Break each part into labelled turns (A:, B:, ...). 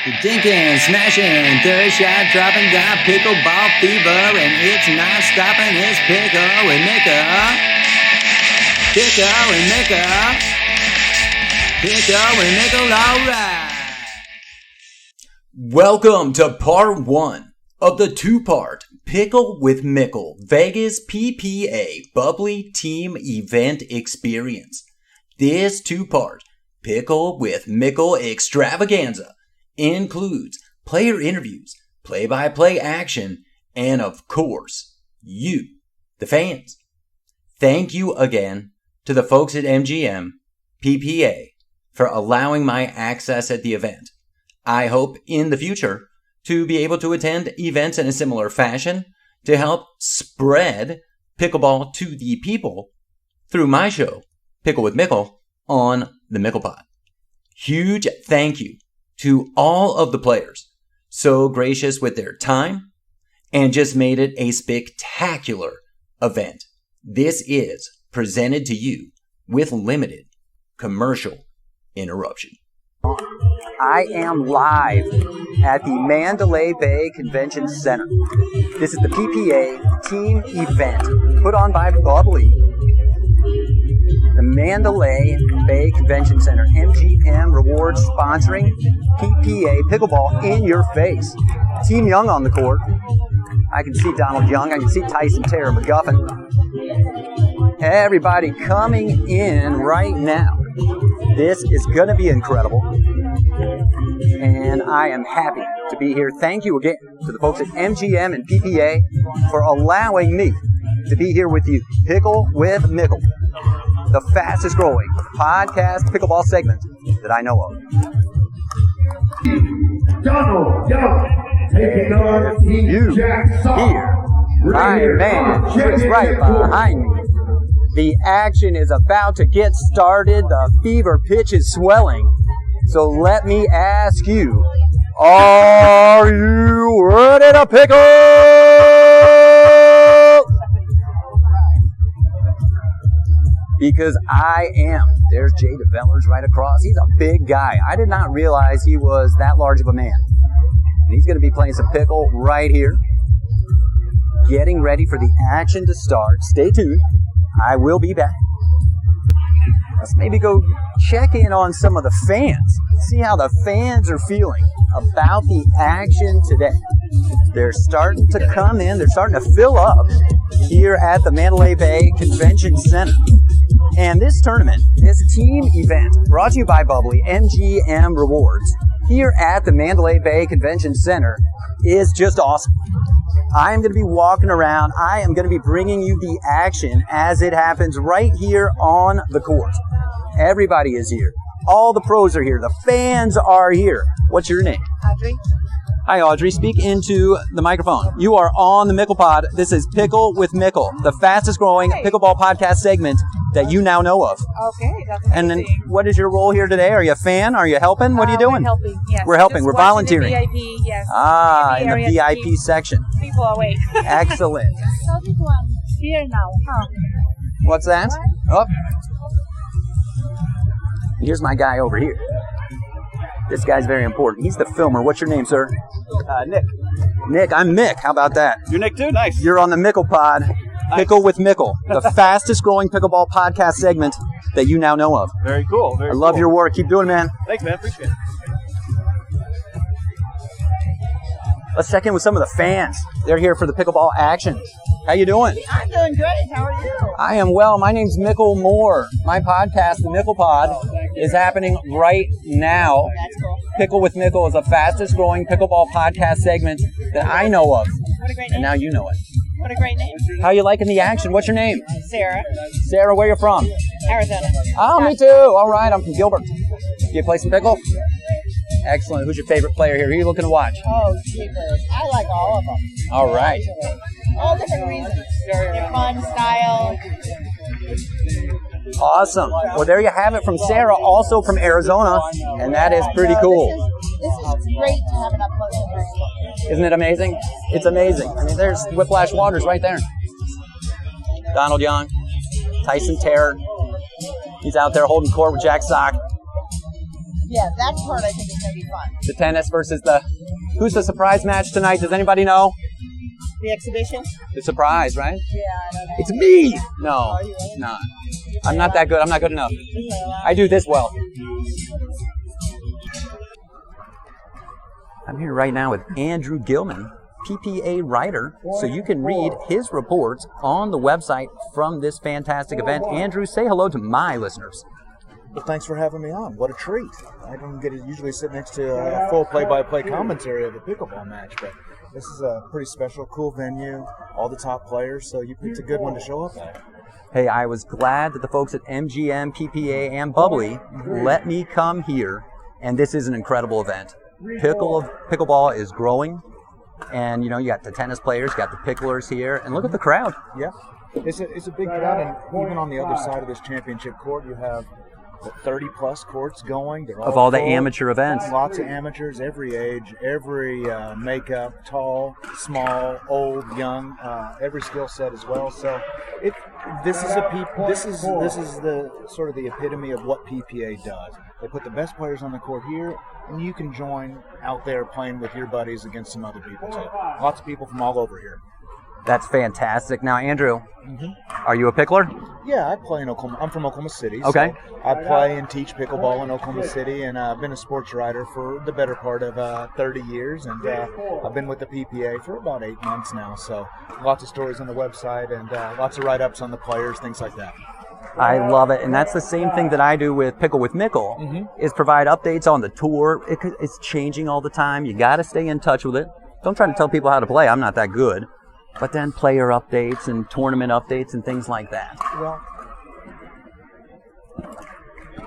A: Dinking, smashing, third shot dropping, got pickleball fever, and it's not stopping. It's Pickle and Mickle. Pickle and Mickle. Pickle and Mickle, alright.
B: Welcome to part 1 of the 2-part Pickle with Mickle Vegas PPA Bubly Team Event Experience. This 2-part Pickle with Mickle extravaganza includes player interviews, play-by-play action, and of course, you, the fans. Thank you again to the folks at MGM PPA for allowing my access at the event. I hope in the future to be able to attend events in a similar fashion to help spread pickleball to the people through my show, Pickle with Mickle, on the Mickle Pod. Huge thank you to all of the players, so gracious with their time and just made it a spectacular event. This is presented to you with limited commercial interruption.
C: I am live at the Mandalay Bay Convention Center. This is the PPA team event put on by Bubly. The Mandalay Bay Convention Center, MGM Rewards sponsoring PPA Pickleball in your face. Team Young on the court. I can see Donald Young. I can see Tyson Terry McGuffin. Everybody coming in right now. This is going to be incredible. And I am happy to be here. Thank you again to the folks at MGM and PPA for allowing me to be here with you. Pickle with Mickle, the fastest growing podcast pickleball segment that I know of.
D: Donald Young taking on
C: You here, my man, who is right behind me. The action is about to get started. The fever pitch is swelling. So let me ask you, are you ready to pickle? Because I am. There's Jay DeVellers right across. He's a big guy. I did not realize he was that large of a man. And he's going to be playing some pickle right here. Getting ready for the action to start. Stay tuned. I will be back. Let's maybe go check in on some of the fans. See how the fans are feeling about the action today. They're starting to come in. They're starting to fill up here at the Mandalay Bay Convention Center. And this tournament, this team event, brought to you by Bubly, MGM Rewards, here at the Mandalay Bay Convention Center, is just awesome. I am going to be walking around. I am going to be bringing you the action as it happens right here on the court. Everybody is here. All the pros are here. The fans are here. What's your name?
E: Audrey.
C: Hi, Audrey. Speak into the microphone. You are on the Mickle Pod. This is Pickle with Mickle, the fastest growing pickleball podcast segment that you now know of.
E: Okay, that's amazing.
C: And then what is your role here today? Are you a fan? Are you helping? What are you doing?
E: We're helping, yes.
C: We're helping.
E: Just
C: We're
E: watching
C: volunteering.
E: The VIP, yes.
C: In the VIP section.
E: People away.
C: Excellent.
E: So this one here now, huh?
C: What's that? Oh. Here's my guy over here. This guy's very important. He's the filmer. What's your name, sir?
F: Nick.
C: Nick. I'm Mick. How about that?
F: You're Nick too? Nice.
C: You're on the Mickle Pod. Pickle with Mickle, the fastest growing pickleball podcast segment that you now know of.
F: Very cool.
C: I love your work. Keep doing it, man.
F: Thanks, man. Appreciate it.
C: Let's check in with some of the fans. They're here for the pickleball action. How you doing?
E: I'm doing great. How are you?
C: I am well. My name's Mickle Moore. My podcast, the Mickle Pod, is happening right now.
E: That's cool.
C: Pickle with Mickle is the fastest growing pickleball podcast segment that I know of.
E: What a great name.
C: And now you know it.
E: What a great name.
C: How you liking the action? What's your name?
E: Sarah,
C: Sarah, where you from?
E: Arizona.
C: Oh, me too. All right, I'm from Gilbert. You play some pickle? Excellent. Who's your favorite player here? Who are you looking to watch?
E: Oh, jeepers. I like all of them.
C: All right.
E: All different reasons. They're fun, style.
C: Awesome. Well, there you have it from Sarah, also from Arizona, and that is pretty cool.
E: This is great to have an up close and personal.
C: Isn't it amazing? It's amazing. I mean, there's Whiplash Waters right there. Donald Young, Tyson Terry. He's out there holding court with Jack Sock.
E: Yeah, that part I think is going to be fun.
C: The tennis versus who's the surprise match tonight? Does anybody know?
E: The exhibition?
C: The surprise, right?
E: Yeah, I don't know.
C: It's me! No, no. I'm not that good. I'm not good enough. I do this well. I'm here right now with Andrew Gilman, PPA writer, so you can read his reports on the website from this fantastic event. Andrew, say hello to my listeners.
G: Well, thanks for having me on. What a treat. I don't get to usually sit next to a full play-by-play commentary of a pickleball match, but this is a pretty special, cool venue, all the top players, so you picked a good one to show up at.
C: Hey, I was glad that the folks at MGM, PPA, and Bubly let me come here, and this is an incredible event. Pickleball is growing, and you got the tennis players, you got the picklers here, and look at the crowd.
G: Yeah, it's a big crowd, and even on the other side of this championship court, you have 30-plus courts going. They're all
C: of all the
G: full.
C: amateur events.
G: Lots of amateurs, every age, every makeup, tall, small, old, young, every skill set as well. So this is the sort of the epitome of what PPA does. They put the best players on the court here, and you can join out there playing with your buddies against some other people too. Lots of people from all over here.
C: That's fantastic. Now, Andrew, are you a pickler?
G: Yeah, I play in Oklahoma. I'm from Oklahoma City.
C: Okay.
G: So I play and teach pickleball in Oklahoma City, and I've been a sports writer for the better part of 30 years, and I've been with the PPA for about 8 months now. So lots of stories on the website and lots of write-ups on the players, things like that.
C: I love it, and that's the same thing that I do with Pickle with Mickle, is provide updates on the tour. It's changing all the time. You got to stay in touch with it. Don't try to tell people how to play. I'm not that good. But then player updates and tournament updates and things like that.
G: Well,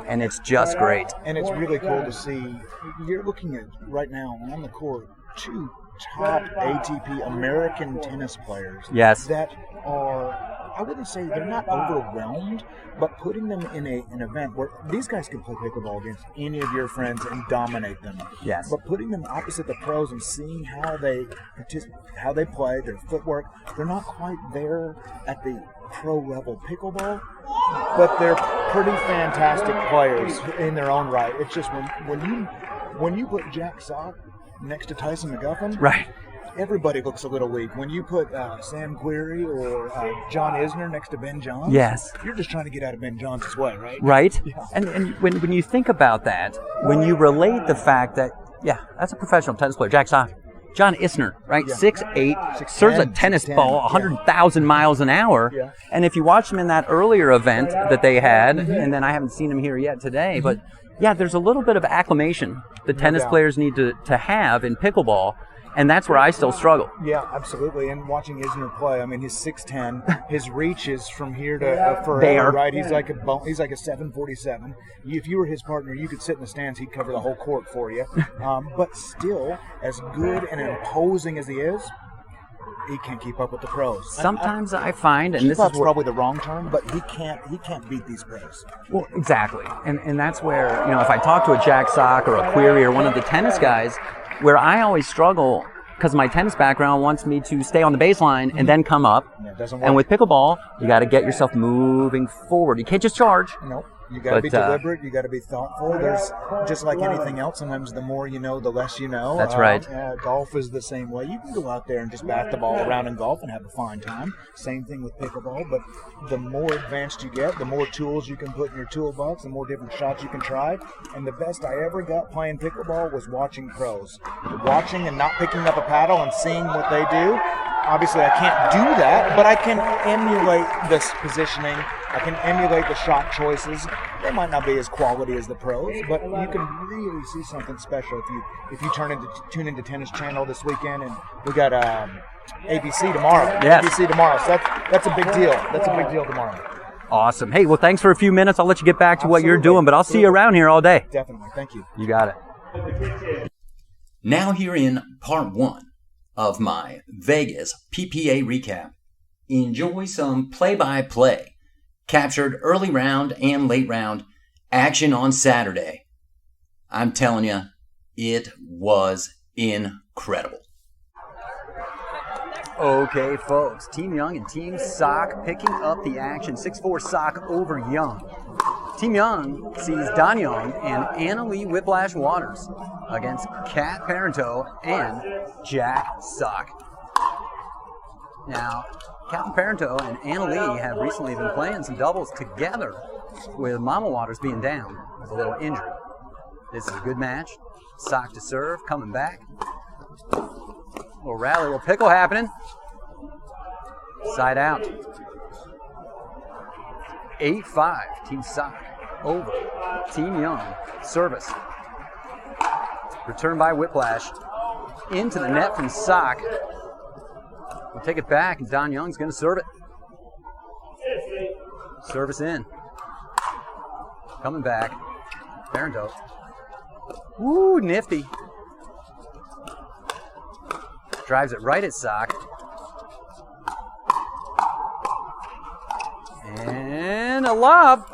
C: and it's just great.
G: And it's really cool to see. You're looking at, right now, on the court, 2 top ATP American tennis players.
C: Yes.
G: That are, I wouldn't say they're not overwhelmed, but putting them in an event where these guys can play pickleball against any of your friends and dominate them.
C: Yes.
G: But putting them opposite the pros and seeing how they play, their footwork, they're not quite there at the pro level pickleball, but they're pretty fantastic players in their own right. It's just when you put Jack Sock next to Tyson McGuffin,
C: right,
G: everybody looks a little weak. When you put Sam Querrey or John Isner next to Ben Johns,
C: yes,
G: you're just trying to get out of Ben Johns' way, right?
C: Right.
G: Yeah.
C: And when you think about that, when you relate the fact that, that's a professional tennis player, Jack Sock, John Isner, right?
G: Yeah.
C: 6'8", serves a tennis ball 100,000 miles an hour.
G: Yeah.
C: And if you watch him in that earlier event that they had, and then I haven't seen him here yet today, but there's a little bit of acclimation that tennis players need to have in pickleball. And that's where I still struggle.
G: Yeah, absolutely. And watching Isner play, I mean, he's 6'10". His reach is from here to forever, right? He's like a 747. If you were his partner, you could sit in the stands. He'd cover the whole court for you. But still, as good and imposing as he is, he can't keep up with the pros.
C: Sometimes I find, and
G: keep
C: this
G: up's
C: is
G: probably the wrong term, but he can't beat these pros.
C: Well, exactly. And that's where, if I talk to a Jack Sock or a Querrey or one of the tennis guys, where I always struggle because my tennis background wants me to stay on the baseline and then come up.
G: Yeah, it doesn't work.
C: And with pickleball, you got to get yourself moving forward. You can't just charge.
G: Nope. You got to be deliberate. You got to be thoughtful. There's just like anything else. Sometimes the more you know, the less you know.
C: That's right.
G: Golf is the same way. You can go out there and just bat the ball around in golf and have a fine time. Same thing with pickleball. But the more advanced you get, the more tools you can put in your toolbox, the more different shots you can try. And the best I ever got playing pickleball was watching pros. Watching and not picking up a paddle and seeing what they do. Obviously, I can't do that, but I can emulate this positioning. I can emulate the shot choices. They might not be as quality as the pros, but you can really see something special if you tune into Tennis Channel this weekend, and we got ABC tomorrow.
C: Yes.
G: ABC tomorrow. So that's a big deal. That's a big deal tomorrow.
C: Awesome. Hey, well, thanks for a few minutes. I'll let you get back to what you're doing, but I'll see you around here all day.
G: Definitely. Thank you.
C: You got it.
B: Now here in part 1 of my Vegas PPA recap. Enjoy some play-by-play. Captured early round and late round action on Saturday. I'm telling you, it was incredible.
C: Okay, folks. Team Young and Team Sock picking up the action. 6-4 Sock over Young. Team Young sees Don Young and Annalie Whiplash Waters against Kat Parento and Jack Sock. Now, Kat Parento and Annalie have recently been playing some doubles together with Mama Waters being down with a little injury. This is a good match. Sock to serve, coming back. Little rally, little pickle happening. Side out. 8-5, Team Sock over Team Young. Service. Return by Whiplash. Into the net from Sock. We'll take it back, and Don Young's going to serve it. Service in. Coming back. Parento. Woo, nifty. Drives it right at Sock. And a lob.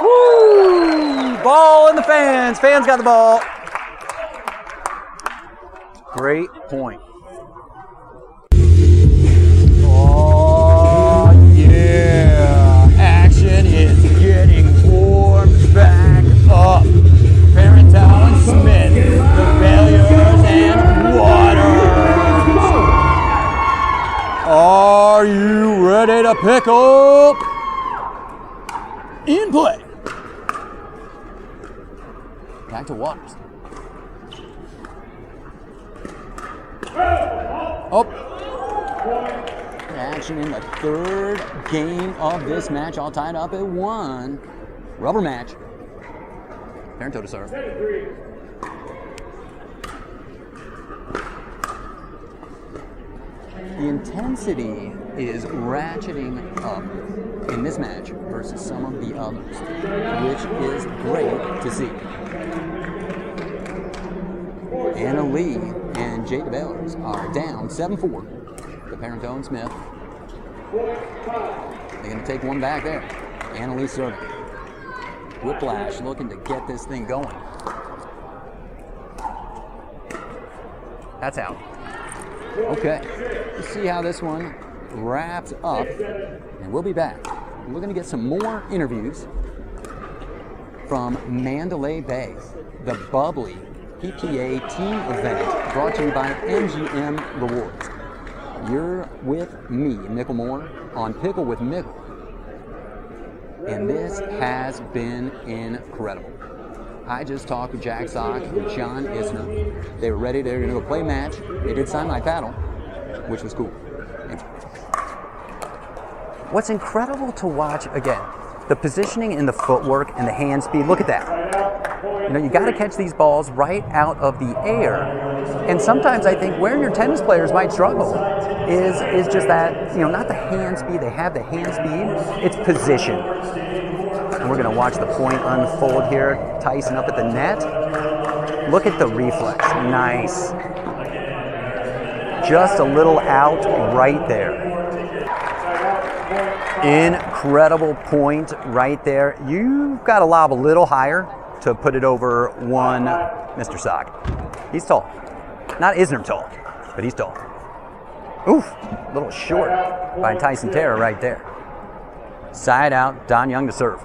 C: Woo! Ball in the fans. Fans got the ball. Great point. Oh, yeah. Action is getting warmed back up. Parental and Smith, the failures and Waters. Are you ready to pickle? In play. Back to Waters. Oh. Action in the third game of this match, all tied up at 1. Rubber match. Parento to serve. The intensity is ratcheting up in this match versus some of the others, which is great to see. Annalie and Jade Baylors are down 7-4. The Parento and Smith. They're going to take one back there. Annalie serving. Whiplash looking to get this thing going. That's out. Okay, let's see how this one wraps up, and we'll be back. We're going to get some more interviews from Mandalay Bay, the Bubly PPA team event brought to you by MGM Rewards. You're with me, Mickle Moore, on Pickle with Mickle. And this has been incredible. I just talked with Jack Sock and John Isner. They were ready. They were going to go play a match. They did sign my paddle, which was cool. What's incredible to watch, again, the positioning and the footwork and the hand speed. Look at that. You know, you got to catch these balls right out of the air. And sometimes I think where your tennis players might struggle is just that, you know, not the hand speed. They have the hand speed. It's position. And we're going to watch the point unfold here. Tyson up at the net. Look at the reflex. Nice. Just a little out right there. Incredible point right there. You've got to lob a little higher to put it over one Mr. Sock. He's tall. Not Isner tall, but he's tall. Oof, a little short by Tyson Terra right there. Side out, Don Young to serve.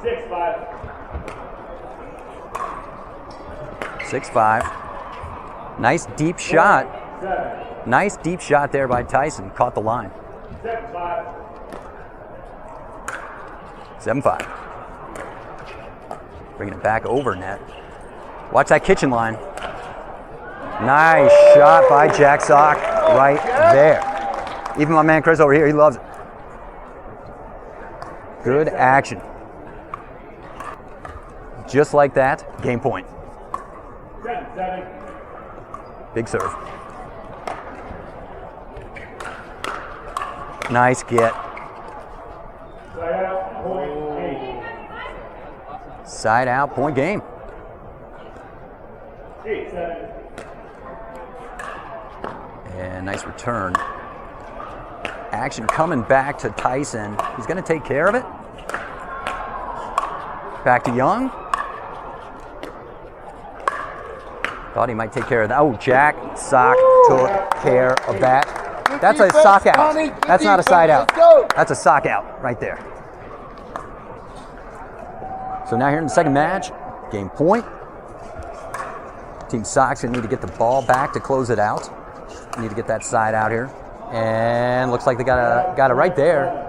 C: 6-5. Nice deep shot. Nice deep shot there by Tyson. Caught the line. 7-5. Bringing it back over net. Watch that kitchen line. Nice shot by Jack Sock right there. Even my man Chris over here, he loves it. Good action. Just like that, game point. Big serve. Nice get. Side out, point game. And nice return. Action coming back to Tyson. He's going to take care of it. Back to Young. Thought he might take care of that. Oh, Jack Sock took care of that. That's a sock out. That's not a side out. That's a sock out right there. So now here in the second match, game point. Team Sock's gonna need to get the ball back to close it out. Need to get that side out here. And looks like they got it right there.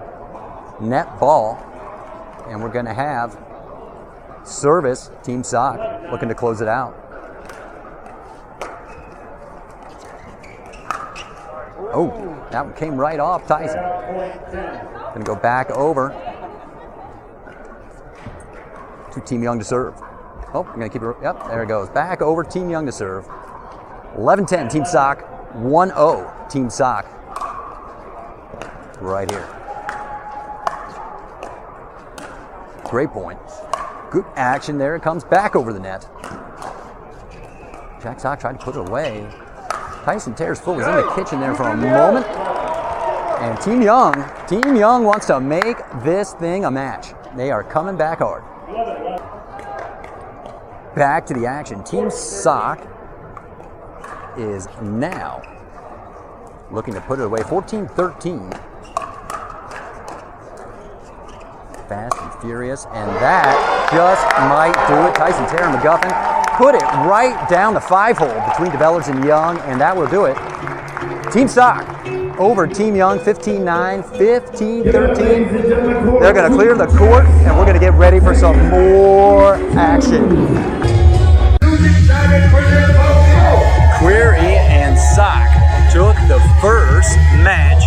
C: Net ball. And we're gonna have service, Team Sock, looking to close it out. Oh, that one came right off Tyson. Gonna go back over to Team Young to serve. Oh, I'm gonna keep it, yep, there it goes. Back over, Team Young to serve. 11-10, Team Sock. 1-0, Team Sock. Right here. Great point. Good action there. It comes back over the net. Jack Sock tried to put it away. Tyson Tearsful was in the kitchen there for a moment. And Team Young wants to make this thing a match. They are coming back hard. Back to the action. Team Sock is now looking to put it away. 14-13. Fast and furious, and that just might do it. Tyson Terra McGuffin put it right down the 5-hole between DeVellers and Young, and that will do it. Team Sock over Team Young, 15-9, 15-13. They're going to clear the court, and we're going to get ready for some more action.
B: Query and Sock took the first match.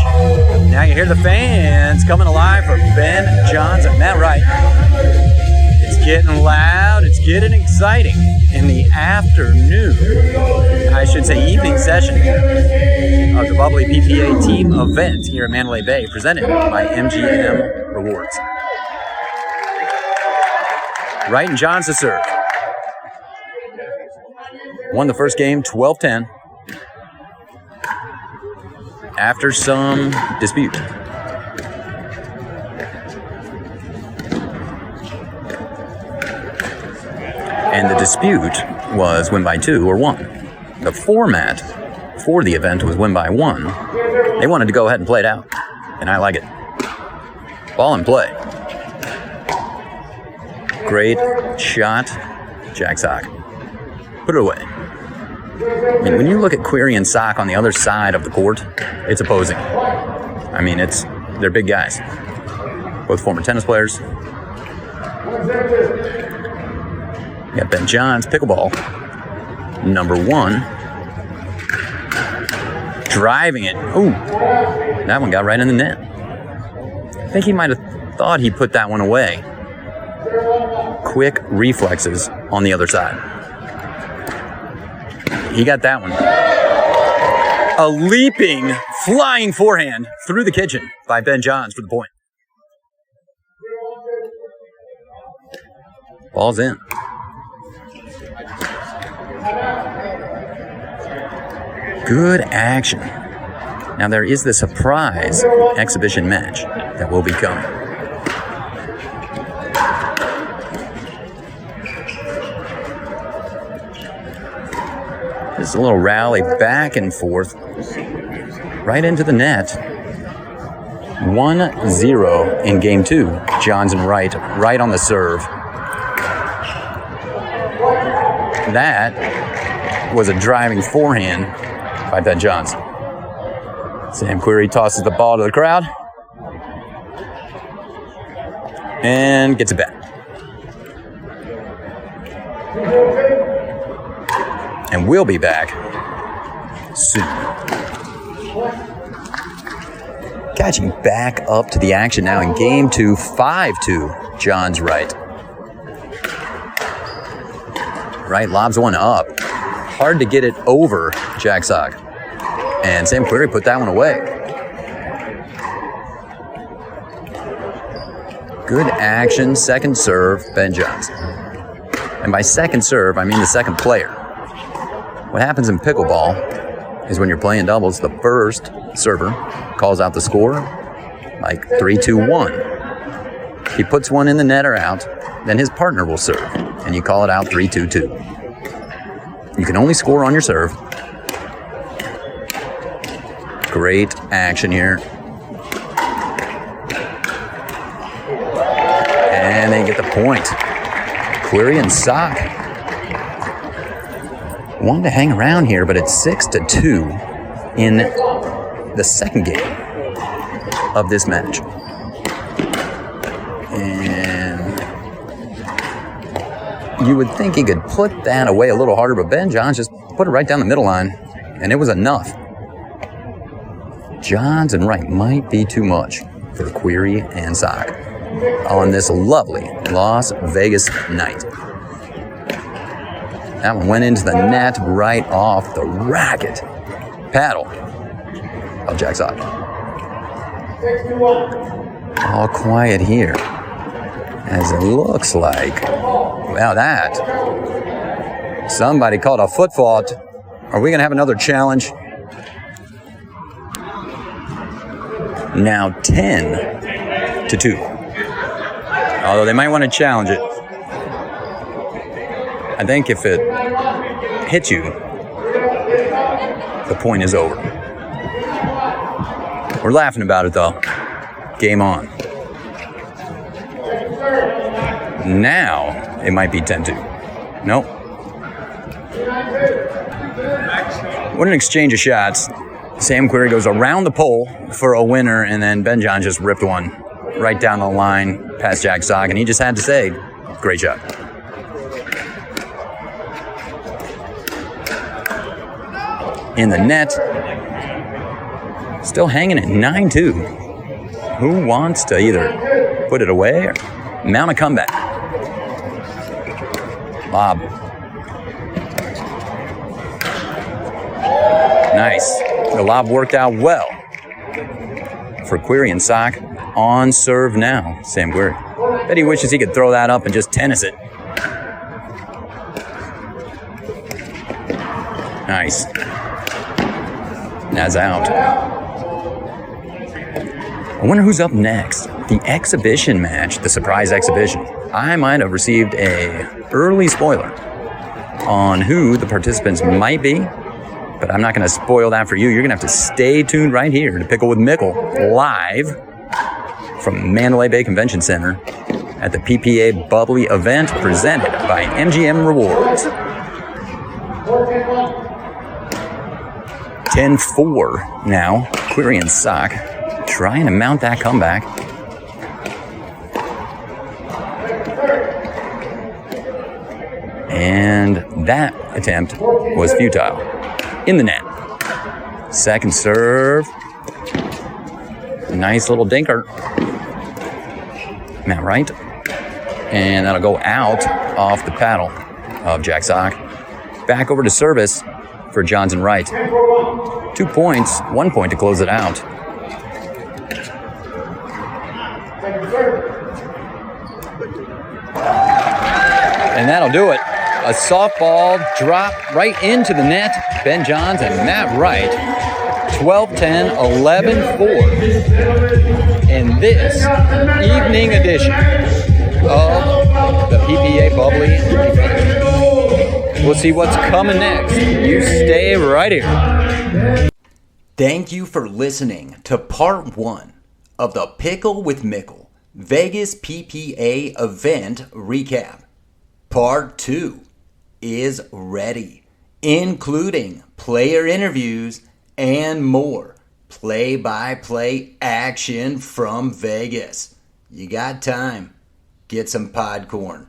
B: Now you hear the fans coming alive for Ben Johns and Matt Wright. It's getting loud, it's getting exciting in the afternoon, I should say evening session of the Bubly PPA team event here at Mandalay Bay, presented by MGM Rewards. Wright and Johns to serve. Won the first game 12-10 after some dispute. And the dispute was win by 2 or 1. The format for the event was win by 1. They wanted to go ahead and play it out, and I like it. Ball in play. Great shot, Jack Sock. Put it away. I mean, when you look at Query and Sock on the other side of the court, it's opposing. I mean, they're big guys. Both former tennis players. You got Ben Johns, pickleball, number 1. Driving it. Ooh, that one got right in the net. I think he might have thought he put that one away. Quick reflexes on the other side. He got that one. A leaping, flying forehand through the kitchen by Ben Johns for the point. Ball's in. Good action. Now there is the surprise exhibition match that will be coming. Just a little rally back and forth, right into the net. 1-0 in game 2. Johns and Wright on the serve. That was a driving forehand by Ben Johns. Sam Query tosses the ball to the crowd and gets it back. And we'll be back soon. Catching back up to the action now in game 2, 5-2, Johns Wright. Wright lobs one up. Hard to get it over Jack Sock. And Sam Query put that one away. Good action, second serve, Ben Johns. And by second serve, I mean the second player. What happens in pickleball is when you're playing doubles, the first server calls out the score, like 3-2-1. He puts one in the net or out, then his partner will serve, and you call it out 3-2-2. You can only score on your serve. Great action here. And they get the point. Query and Sock wanted to hang around here, but it's 6-2 in the second game of this match. And you would think he could put that away a little harder, but Ben Johns just put it right down the middle line, and it was enough. Johns and Wright might be too much for Query and Sock on this lovely Las Vegas night. That one went into the net right off the racket. Paddle of Jack Sock. All quiet here, as it looks like, wow, that. Somebody called a foot fault. Are we going to have another challenge? Now 10-2. Although they might want to challenge it. I think if it hits you, the point is over. We're laughing about it though. Game on. Now it might be 10-2. Nope. What an exchange of shots. Sam Query goes around the pole for a winner, and then Ben John just ripped one right down the line past Jack Sock, and he just had to say, great shot. In the net, still hanging at 9-2. Who wants to either put it away or mount a comeback? Lob. Nice. The lob worked out well for Query and Sock. On serve now, Sam Query. Bet he wishes he could throw that up and just tennis it. Nice. That's out. I wonder who's up next. The exhibition match, the surprise exhibition. I might have received a early spoiler on who the participants might be, but I'm not going to spoil that for you. You're going to have to stay tuned right here to Pickle with Mickle, live from Mandalay Bay Convention Center at the PPA Bubly event presented by MGM Rewards. 10-4 now. Query and Sock trying to mount that comeback. And that attempt was futile. In the net. Second serve. Nice little dinker. Matt Wright. And that'll go out off the paddle of Jack Sock. Back over to service for Johnson Wright. 2 points, 1 point to close it out. And that'll do it. A softball drop right into the net. Ben Johns and Matt Wright. 12-10, 11-4 in this evening edition of the PPA Bubly. We'll see what's coming next. You stay right here. Thank you for listening to part 1 of the Pickle with Mickle Vegas PPA event recap. Part 2 is ready, including player interviews and more play-by-play action from Vegas. You got time? Get some podcorn.